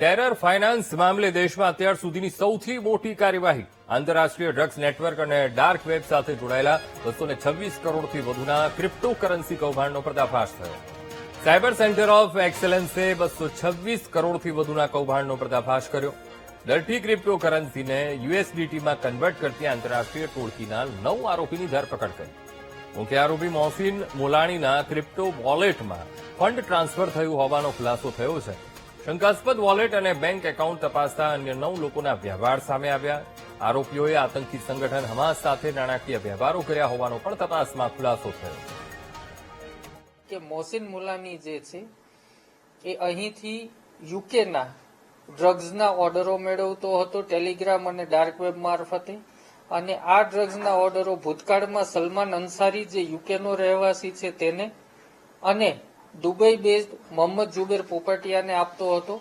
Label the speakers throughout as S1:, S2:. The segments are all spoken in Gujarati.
S1: ટેરર ફાઇનાન્સ મામલે દેશમાં અત્યાર સુધીની સૌથી મોટી કાર્યવાહી આંતરરાષ્ટ્રીય ડ્રગ્સ નેટવર્ક અને ડાર્ક વેબ સાથે જોડાયેલા 226 કરોડથી વધુના ક્રિપ્ટોકરન્સી કૌભાંડનો પર્દાફાશ થયો. સાયબર સેન્ટર ઓફ એક્સેલન્સે 226 કરોડથી વધુના કૌભાંડનો પર્દાફાશ કર્યો. ડર્ટી ક્રિપ્ટોકરન્સીને યુએસડીટીમાં કન્વર્ટ કરતી આંતરરાષ્ટ્રીય ટોળકીના 9 આરોપીની ધરપકડ કરી. મુખ્ય આરોપી મોહસિન મોલાણીના ક્રિપ્ટો વોલેટમાં ફંડ ટ્રાન્સફર થયું હોવાનો ખુલાસો થયો છે. શંકાસ્પદ વોલેટ અને બેંક એકાઉન્ટ તપાસતા અન્ય 9 લોકોના વ્યવહાર સામે આવ્યા. આરોપીઓએ આતંકી સંગઠન હમાસ સાથે નાણાકીય વ્યવહારો કર્યા હોવાનો પણ તપાસમાં ખુલાસો થયો.
S2: કે મોહસિન મુલાની જે છે એ અહીંથી યુકેના ડ્રગ્સના ઓર્ડરો મેળવતો હતો ટેલિગ્રામ અને ડાર્ક વેબ મારફતે, અને આ ડ્રગ્સના ઓર્ડરો ભૂતકાળમાં સલમાન અંસારી જે યુકેનો રહેવાસી છે તેને અને દુબઈ બેઝડ મોહમ્મદ જુબેર પોપટિયાને આપતો હતો.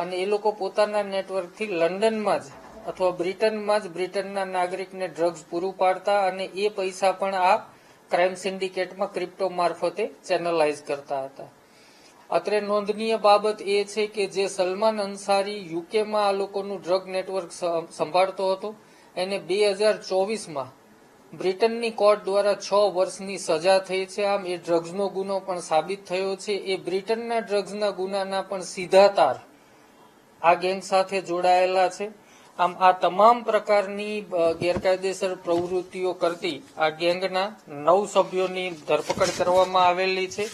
S2: અને એ લોકો પોતાના નેટવર્કથી લંડનમાં જ અથવા બ્રિટનમાં જ બ્રિટનના નાગરિકને ડ્રગ્સ પૂરું પાડતા અને એ પૈસા પણ આ ક્રાઇમ સિન્ડિકેટમાં ક્રિપ્ટો મારફતે ચેનલાઇઝ કરતા હતા. અત્રે નોંધનીય બાબત એ છે કે જે સલમાન અંસારી યુકેમાં આ લોકોનું ડ્રગ નેટવર્ક સંભાળતો હતો એને 2024માં બ્રિટનની કોર્ટ દ્વારા 6 વર્ષની સજા થઈ છે. આમ એ ડ્રગ્સનો ગુનો પણ સાબિત થયો છે. એ બ્રિટનના ડ્રગ્સના ગુનાના પણ સીધા તાર આ ગેંગ સાથે જોડાયેલા છે. આમ આ તમામ પ્રકારની ગેરકાયદેસર પ્રવૃત્તિઓ કરતી આ ગેંગના 9 સભ્યોની ધરપકડ કરવામાં આવેલી છે.